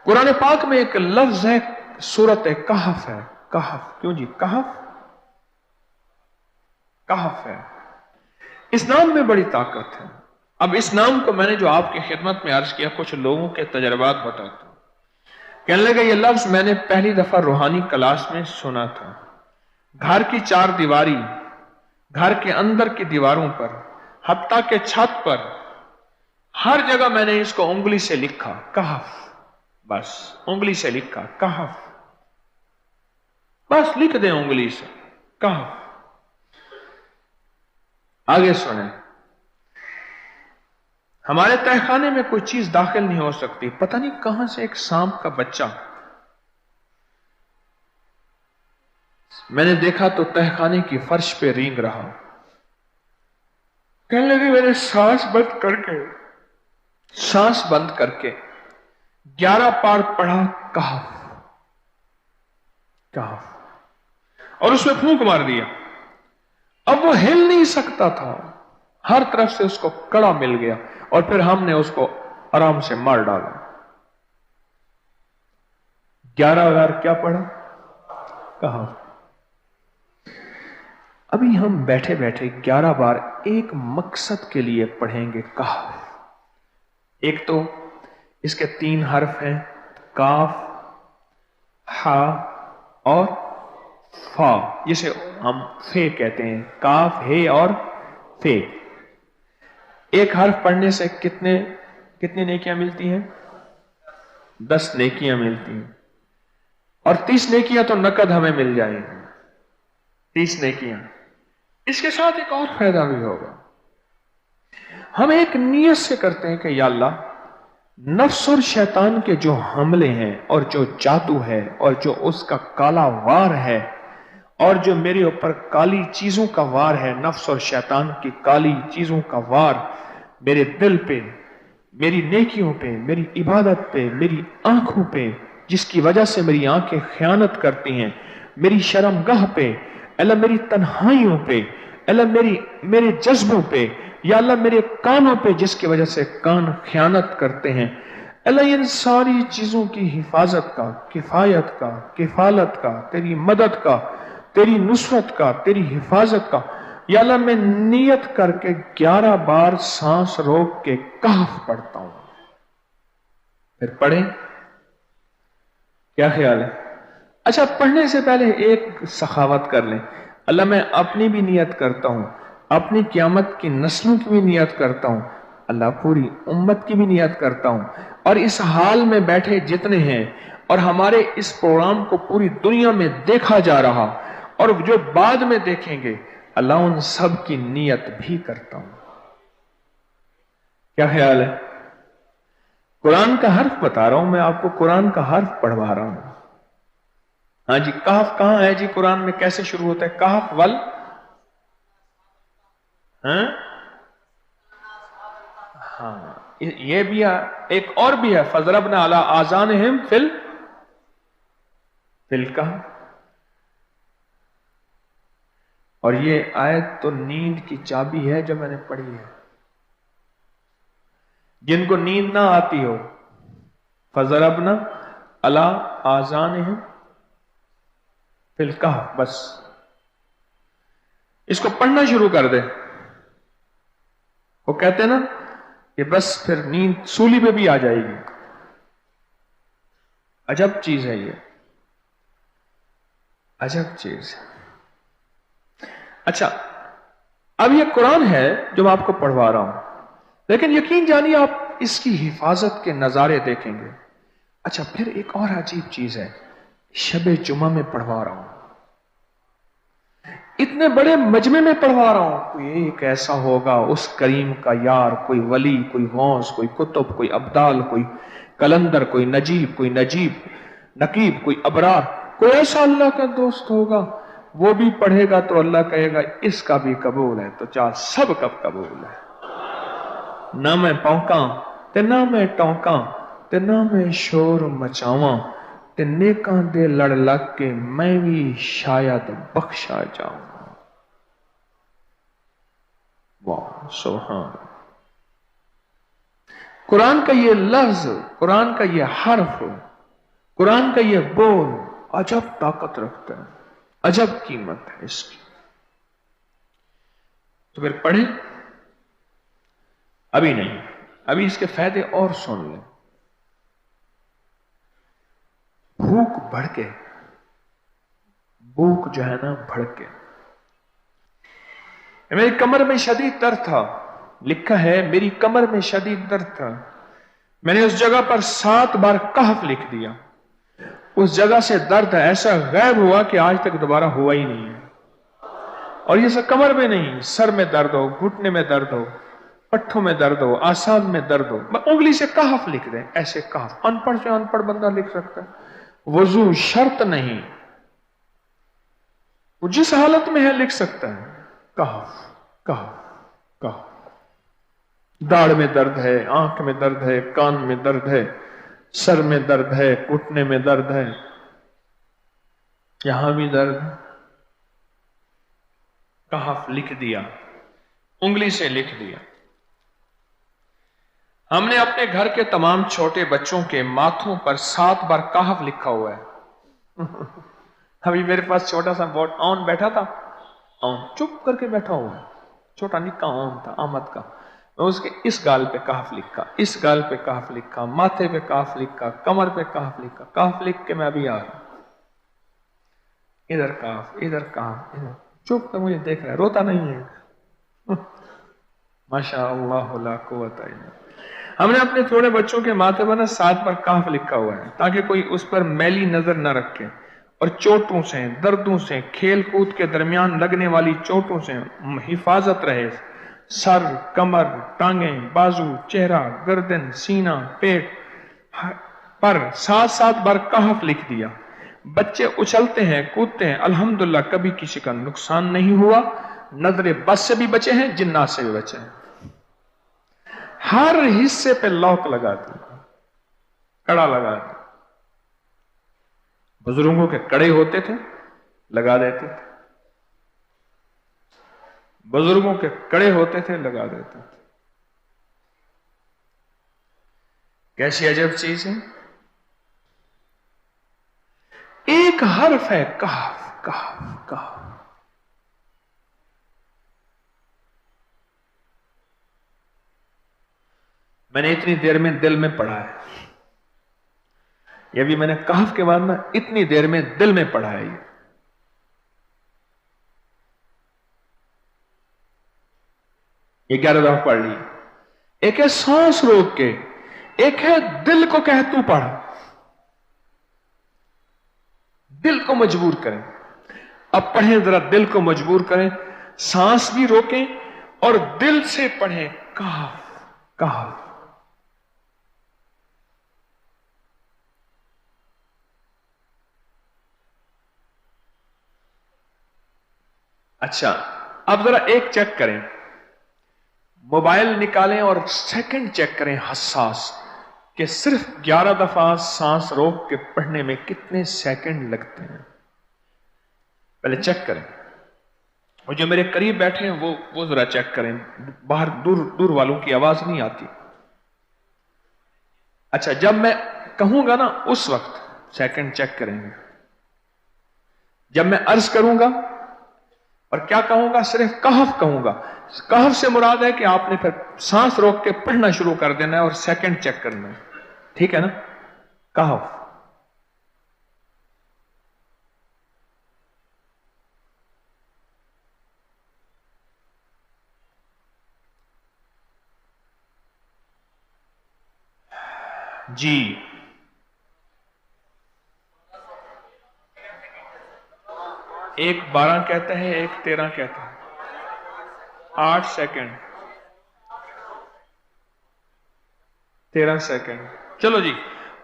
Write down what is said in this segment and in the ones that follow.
कुरान पाक में एक लफ्ज है, सूरत कहफ है। कहफ, क्यों जी? कहफ, कहफ है। इस नाम में बड़ी ताकत है। अब इस नाम को मैंने जो आपकी खिदमत में अर्ज किया, कुछ लोगों के तजर्बात बताता हूं। कहने लगे ये लफ्ज मैंने पहली दफा रूहानी क्लास में सुना था। घर की चार दीवारी, घर के अंदर की दीवारों पर, हत्ता के छत पर, हर जगह मैंने इसको उंगली से लिखा, कहफ। बस उंगली से लिखा, कहफ। बस लिख दे उंगली से, कहफ। आगे सुने, हमारे तहखाने में कोई चीज दाखिल नहीं हो सकती। पता नहीं कहां से एक सांप का बच्चा मैंने देखा तो तहखाने की फर्श पे रेंग रहा। कहने लगे मैंने सांस बंद करके 11 पार पढ़ा, कहफ कहफ, और उसमें फूंक मार दिया। अब वो हिल नहीं सकता था, हर तरफ से उसको कड़ा मिल गया, और फिर हमने उसको आराम से मार डाला। 11 बार क्या पढ़ा? कहफ। अभी हम बैठे बैठे 11 बार एक मकसद के लिए पढ़ेंगे, कहफ। एक तो इसके 3 हर्फ हैं, काफ, हा और फा, जिसे हम फे कहते हैं। काफ, हे और फे। एक हर्फ पढ़ने से कितनी नेकियां मिलती हैं? 10 नेकियां मिलती हैं, और 30 नेकियां तो नकद हमें मिल जाएंगी। 30 नेकियां। इसके साथ एक और फायदा भी होगा। हम एक नियत से करते हैं कि या अल्लाह, नफ्स और शैतान के जो हमले हैं, और जो जादू है, और जो उसका काला वार है, और जो मेरे ऊपर काली चीजों का वार है, नफ्स और शैतान की काली चीजों का वार मेरे दिल पे, मेरी नेकियों पे, मेरी इबादत पे, मेरी आंखों पे, जिसकी वजह से मेरी आंखें खयानत करती हैं, मेरी शर्मगाह पे, अल्लाह मेरी तन्हाइयों पे, अल्लाह मेरे जज्बों पे, या अल्लाह मेरे कानों पे, जिसकी वजह से कान खयानत करते हैं, अल्लाह इन सारी चीजों की हिफाजत का, किफायत का, किफालत का, तेरी मदद का, तेरी नुसरत का, तेरी हिफाजत का, या अल्लाह मैं नियत करके 11 बार सांस रोक के कहफ पढ़ता हूं। फिर पढ़े, क्या ख्याल है? अच्छा, पढ़ने से पहले एक सखावत कर लें। अल्लाह मैं अपनी भी नियत करता हूं, अपनी क़यामत की नस्लों की भी नियत करता हूं, अल्लाह पूरी उम्मत की भी नियत करता हूं, और इस हाल में बैठे जितने हैं, और हमारे इस प्रोग्राम को पूरी दुनिया में देखा जा रहा, और जो बाद में देखेंगे, अल्लाह उन सब की नियत भी करता हूं। क्या ख्याल है? कुरान का हर्फ बता रहा हूं मैं आपको, कुरान का हर्फ पढ़वा रहा हूं। हाँ जी, कहफ कहां है जी? कुरान में कैसे शुरू होता है? कहफ वल, हाँ, ये भी है। एक और भी है, फजरबना अला आज़ानिहिम फिल कहफ। और ये आयत तो नींद की चाबी है जो मैंने पढ़ी है। जिनको नींद ना आती हो, फजरबना अला आज़ानिहिम फिल कहफ, बस इसको पढ़ना शुरू कर दे। वो कहते हैं ना कि बस फिर नींद सूली पे भी आ जाएगी। अजब चीज है ये, अजब चीज। अच्छा, अब ये कुरान है जो मैं आपको पढ़वा रहा हूं, लेकिन यकीन जानिए आप इसकी हिफाजत के नजारे देखेंगे। अच्छा, फिर एक और अजीब चीज है, शबे जुमा में पढ़वा रहा हूं, इतने बड़े मजमे में पढ़वा रहा हूं। कोई एक ऐसा होगा उस करीम का यार, कोई वली, कोई गौस, कोई कुतुब, कोई अब्दाल, कोई कलंदर, कोई नजीब, कोई नकीब, कोई अबरार, कोई ऐसा अल्लाह का दोस्त होगा, वो भी पढ़ेगा तो अल्लाह कहेगा इसका भी कबूल है। तो चाह सब कब कबूल है। ना मैं पौंका ते ना मैं टौंका ते ना मैं शोर मचावा ते नेकां दे लड़ लग के मैं भी शायद बख्शा जाऊं। वाह सुभान। कुरान का ये लफ्ज, कुरान का ये हर्फ कुरान का यह बोल अजब ताकत रखता है, अजब कीमत है इसकी। तो फिर पढ़ें? अभी नहीं, अभी इसके फायदे और सुन लें। भूख भड़के, भूख जो है ना भड़के। मेरी कमर में शदीद दर्द था, लिखा है मेरी कमर में शदीद दर्द था, मैंने उस जगह पर 7 बार कहफ लिख दिया। उस जगह से दर्द ऐसा गायब हुआ कि आज तक दोबारा हुआ ही नहीं है। और ये सब कमर में नहीं, सर में दर्द हो, घुटने में दर्द हो, पट्ठों में दर्द हो, आसान में दर्द हो, उंगली से कहफ लिख दें, ऐसे कहफ। अनपढ़ से अनपढ़ बंदा लिख सकता है। वजू शर्त नहीं, वो जिस हालत में है लिख सकता है। कहफ कहफ कहफ। दाढ़ में दर्द है, आंख में दर्द है, कान में दर्द है, सर में दर्द है, घुटने में दर्द है, यहां भी दर्द है। कहफ लिख दिया, उंगली से लिख दिया। हमने अपने घर के तमाम छोटे बच्चों के माथों पर 7 बार कहफ लिखा हुआ है। अभी मेरे पास छोटा सा बोर्ड ऑन बैठा था, ऑन चुप करके बैठा हुआ है, छोटा निक्का ऑन था आमद का। मैं उसके इस गाल पे कहफ लिखा, इस गाल पे कहफ लिखा, माथे पे कहफ लिखा, कमर पे कहफ लिखा। कहफ लिख के मैं अभी आ रहा हूं, इधर कहफ, इधर कहफ, इधर चुप कर मुझे देख रहा है, रोता नहीं है। माशा अल्लाह ला कुव्वता इल्ला। हमने अपने थोड़े बच्चों के माथे पर 7 बार कहफ लिखा हुआ है ताकि कोई उस पर मैली नजर न रखे और चोटों से, दर्दों से, खेल कूद के दरमियान लगने वाली चोटों से हिफाजत रहे। सर, कमर, टांगें, बाजू, चेहरा, गर्दन, सीना, पेट पर 7-7 बार कहफ लिख दिया। बच्चे उछलते हैं, कूदते हैं, अल्हम्दुलिल्लाह कभी किसी का नुकसान नहीं हुआ। नजरे बस से भी बचे हैं, जिन्नात से भी बचे हैं। हर हिस्से पे लॉक लगा दिया, कड़ा लगा दिया। बुजुर्गों के कड़े होते थे, लगा देते थे। बुजुर्गों के कड़े होते थे, लगा देते थे। कैसी अजब चीज है। एक हर्फ है कहफ कहफ कहफ। मैंने इतनी देर में दिल में पढ़ा है, ये भी मैंने कहफ के बाद ना इतनी देर में दिल में पढ़ा है। ये 11 दफा पढ़ ली। एक है सांस रोक के, एक है दिल को कह तू पढ़। दिल को मजबूर करें। अब पढ़ें, जरा दिल को मजबूर करें, सांस भी रोकें और दिल से पढ़ें। कहफ कहफ। अच्छा, अब जरा एक चेक करें, मोबाइल निकालें और सेकंड चेक करें हसास कि सिर्फ 11 दफा सांस रोक के पढ़ने में कितने सेकंड लगते हैं। पहले चेक करें। और जो मेरे करीब बैठे हैं वो जरा चेक करें, बाहर दूर वालों की आवाज नहीं आती। अच्छा, जब मैं कहूंगा ना उस वक्त सेकंड चेक करेंगे। जब मैं अर्ज करूंगा और क्या कहूंगा, सिर्फ कहफ कहूंगा। कहफ से मुराद है कि आपने फिर सांस रोक के पढ़ना शुरू कर देना है और सेकंड चेक करना है। ठीक है ना? कहफ। जी, एक 12 कहता है, एक 13 कहता है। 8 सेकंड, 13 सेकंड। चलो जी,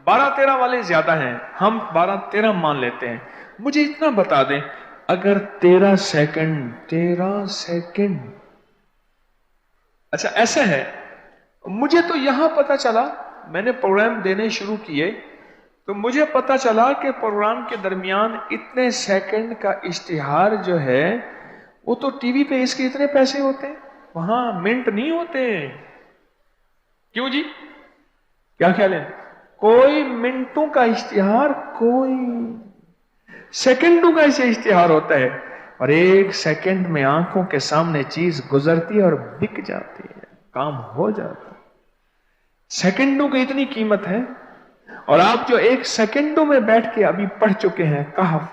12-13 वाले ज्यादा हैं, हम 12-13 मान लेते हैं। मुझे इतना बता दें, अगर 13 सेकंड, अच्छा ऐसा है, मुझे तो यहां पता चला, मैंने प्रोग्राम देने शुरू किए तो मुझे पता चला कि प्रोग्राम के दरमियान इतने सेकंड का इश्तिहार जो है वो तो टीवी पे इसके इतने पैसे होते हैं, वहां मिनट नहीं होते। क्यों जी, क्या ख्याल है? कोई मिनटों का इश्तिहार, कोई सेकंडों का इसे इश्तिहार होता है, और एक सेकंड में आंखों के सामने चीज गुजरती है और बिक जाती है, काम हो जाता है। सेकंडों की इतनी कीमत है। और आप जो एक सेकंडों में बैठ के अभी पढ़ चुके हैं कहफ,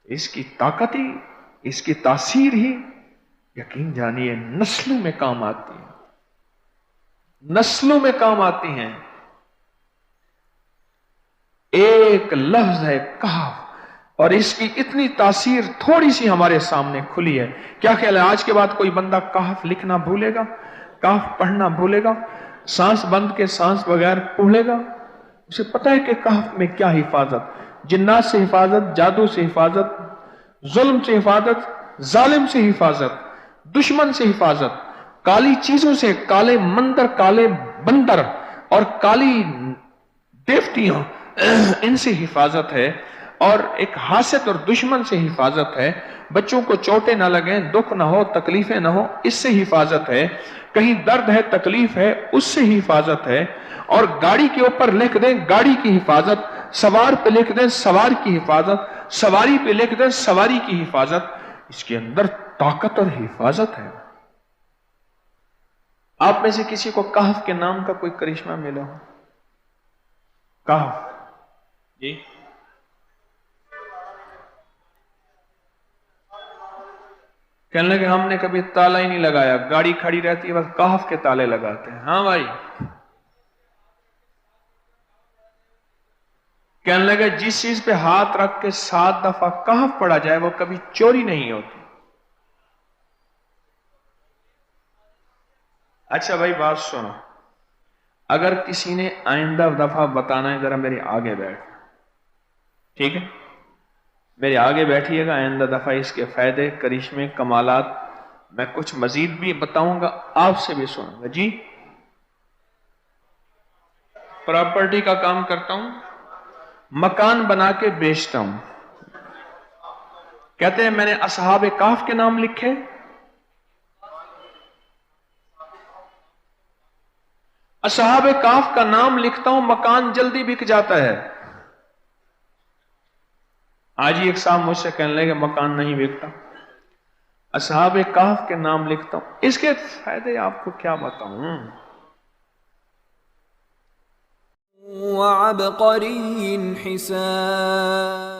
इसकी ताकत ही, इसकी तासीर ही यकीन जानिए नस्लों में काम आती है, नस्लों में काम आती हैं। एक लफ्ज है कहफ, और इसकी इतनी तासीर थोड़ी सी हमारे सामने खुली है। क्या ख्याल है आज के बाद कोई बंदा कहफ लिखना भूलेगा, कहफ पढ़ना भूलेगा, सांस बंद के सांस बगैर पढ़ेगा? उसे पता है कि कहफ में क्या हिफाजत, जिन्नात से हिफाजत, जादू से हिफाजत, जुल्म से हिफाजत, जालिम से हिफाजत, दुश्मन से हिफाजत, काली चीजों से, काले मंदर, काले बंदर और काली देवतियों, इनसे हिफाजत है, और एक हासद और दुश्मन से हिफाजत है। बच्चों को चोटें ना लगे, दुख ना हो, तकलीफें ना हो, इससे हिफाजत है। कहीं दर्द है, तकलीफ है, उससे हिफाजत है। और गाड़ी के ऊपर लिख दें गाड़ी की हिफाजत, सवार पे लिख दें सवार की हिफाजत, सवारी पे लिख दें सवारी की हिफाजत। इसके अंदर ताकत और हिफाजत है। आप में से किसी को कहफ के नाम का कोई करिश्मा मिला हो? कहफ जी, कहने लगे हमने कभी ताला ही नहीं लगाया, गाड़ी खड़ी रहती है बस कहफ के ताले लगाते हैं। हाँ भाई, कहने लगे जिस चीज पे हाथ रख के 7 दफा कहफ पढ़ा जाए वो कभी चोरी नहीं होती। अच्छा भाई बात सुनो, अगर किसी ने आइंदा दफा बताना है, जरा मेरे आगे बैठ, ठीक है, मेरे आगे बैठिएगा। आइंदा दफा इसके फायदे, करिश्मे, कमालात मैं कुछ मजीद भी बताऊंगा, आपसे भी सुनूंगा। जी, प्रॉपर्टी का काम करता हूं, मकान बना के बेचता हूं। कहते हैं मैंने असहाबे काफ के नाम लिखे, असहाबे काफ का नाम लिखता हूं, मकान जल्दी बिक जाता है। आज ही एक साहब मुझसे कहने लगे मकान नहीं बिकता, असहाबे काफ के नाम लिखता हूं। इसके फायदे आपको क्या बताऊं। वअबक़रिय्यिन हिसान।